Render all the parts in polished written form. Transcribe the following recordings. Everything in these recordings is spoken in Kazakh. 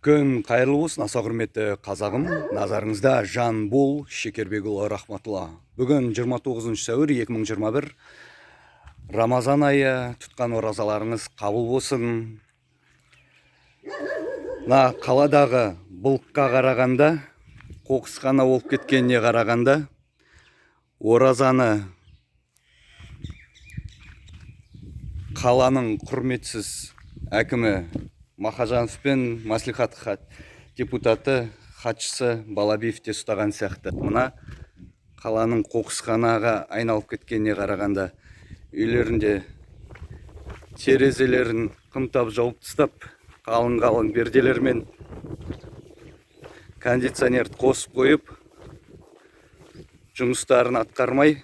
Күн қайырлы болсын, аса құрметті қазағым. Назарыңызда Жанбол Шекербекұлы рахматулла. Бүгін 29 сәуір 2021. Рамазан айы, тұтқан оразаларыңыз қабыл болсын. Қаладағы бұлтқа қарағанда, қоқысқана болып кеткеніне қарағанда, оразаны қаланың құрметсіз әкімі Махажанов пен маслихат депутаты хатшысы Балабиевте ұстаған сияқты. Мына қаланың қоқысханаға айналып кеткеніне қарағанда, үйлерінде терезелерін қымтап жауып тастап, қалың перделермен кондиционерді қосып қойып, жұмыстарын атқармай,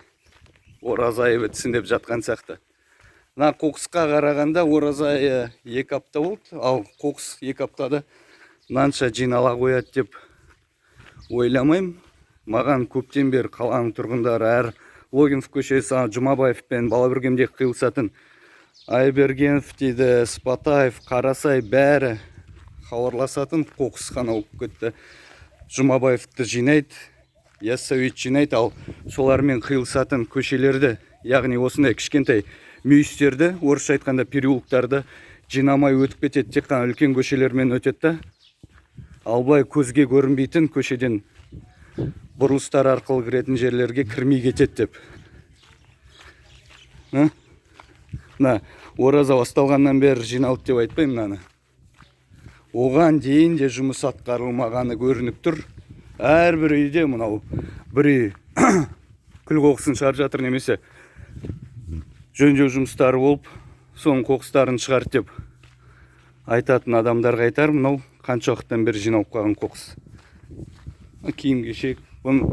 ораза айы бітсін деп жатқан сияқты. Мына қоқысқа қарағанда ораза айы 2 апта болды, ал қоқыс 2 аптада мынанша жинала қояды деп ойламаймын. Маған көптен бері қаланың тұрғындары әр Логинов көшесі, Жұмабаев пен Балабүргемде қиылысатын Айбергенов дейді, Спатаев, Қарасай бәрі хабарласатын қоқысхана болып кетті. Жұмабаевты жинайды, Яссауит жинайды, ал солармен қиылысатын көшелерді, яғни осындай кішкентай мүйістерді, орысша айтқанда переулықтарды жинамай өтіп кетеді, тек қана үлкен көшелермен өтеді. Ал былай көзге көрінбейтін көшеден бұрылыстар арқылы кіретін жерлерге кірмей кетеді деп. Ораза басталғаннан бері жиналды деп айтпаймын мынаны. Оған дейін де жұмыс атқарылмағаны көрініп тұр. Әрбір үйде мынау бір үй күл қоқысын шығарып жатыр, немесе жөндеу жұмыстары болып, соның қоқыстарын шығарды деп айтатын адамдарға айтар, мынау қанша уақыттан бері жиналып қалған қоқыс. Киім кешек, бұны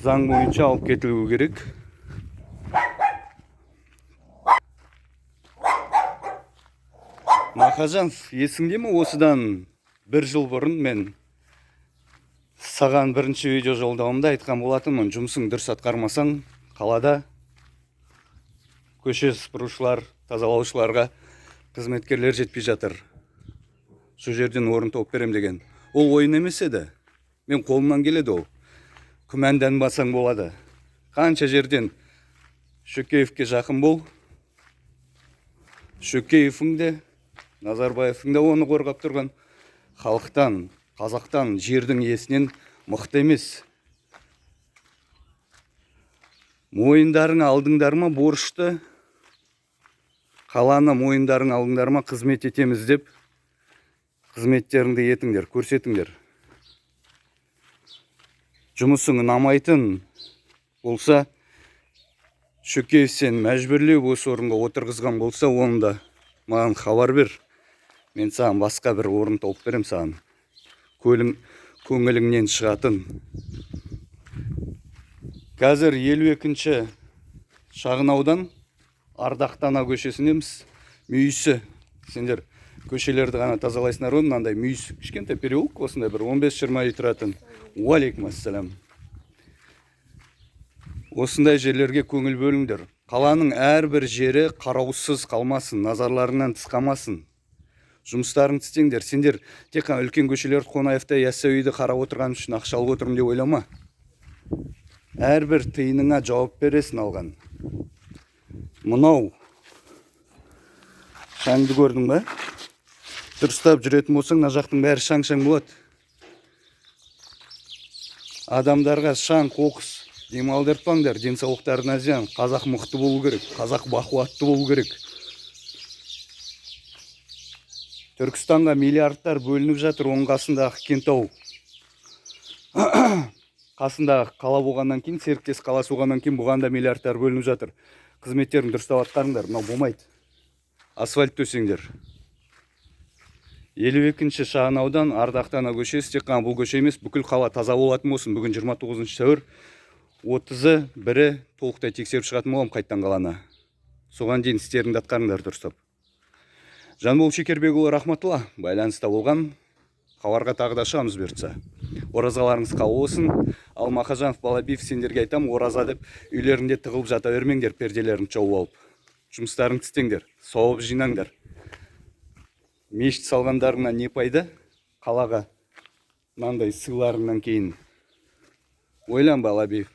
заң бойынша алып кетілуі керек. Махажанов, есіңде ме, осыдан 1 жыл бұрын мен саған бірінші видео жолдауымда айтқан болатынмын, жұмысың дұрыс атқармасаң, қалада көше сыпырушылар, тазалаушыларға қызметкерлер жетпей жатыр. Сол жерден орын тауып берем деген. Ол ойын емес еді. Мен қолымнан келеді ол. Күмәнданбасаң болады. Қанша жерден Шөкеевке жақын бол. Шөкеевің де, Назарбаевың да оны қорғап тұрған. Халықтан, қазақтан, жердің иесінен мықты емес. Мойындарың алдыңдар ма борышты? Қаланы мойындарың алдыңдар ма, қызмет етеміз деп, қызметтеріңді етіңдер, көрсетіңдер. Жұмысың ұнамайтын болса, Шөкеев сен мәжбүрлеп осы орынға отырғызған болса, оны да маған хабар бер. Мен саған басқа бір орын тауып берем саған. Көңіліңнен шығатын. Қазір 52-ші шағын аудан Ардақтана көшесінеміз. Мүйісі, сендер көшелерді ғана тазалайсыңдар ғой, мынандай мүйіс, кішкентай переулок, осындай бір 15-20 үй тұратын. Уалейкум ассалам. Осындай жерлерге көңіл бөліңдер. Қаланың әрбір жері қараусыз қалмасын, назарларынан тыс қалмасын. Жұмыстарын істеңдер. Сендер тек қана үлкен көшелерді, Қонаевта, Яссауиді қарап отырған үшін ақша алып отырмын деп ойлама. Әрбір тиыныңа жауап бересің алған. Мынау шаңды көрдің бе? Дұрыстап жүретін болсаң, мына жақтың бәрі шаң-шаң болады. Адамдарға шаң, қоқыс демалдыртпаңдар, денсаулықтарына зиян. Қазақ мықты болу керек, қазақ бақуатты болу керек. Түркістанға миллиардтар бөлініп жатыр, оның қасындағы Кентау. Қасындағы қала болғаннан кейін, серіктес қаласы болғаннан кейін бұған да миллиардтар бөлініп жатыр. Қызметтерін дұрыстап атқарыңдар, мынау болмайды. Асфальт төсеңдер. 52-ші шағын аудан Ардақтана көшесі, тек қана бұл көше емес, бүкіл қала таза болатын болсын. Бүгін 29 сәуір, 30-1 толықтай тексеріп шығатын болам қайттан қаланы. Соған дейін істеріңді атқарыңдар дұрыстап. Жанбол Шекербекұлы рахматулла, байланыста болған. Хабарға тағы да шығамыз бұйыртса. Оразаларыңыз қабыл болсын. Ал Махажанов, Балабиев, сендерге айтам, ораза деп үйлеріңде тығылып жата бермеңдер, перделерін жауып алып. Жұмыстарыңды істеңдер, сауап жинаңдар. Мешіт салғандарыңнан не пайда? қалаға мынандай сыйларыңнан кейін ойланба Алабиев.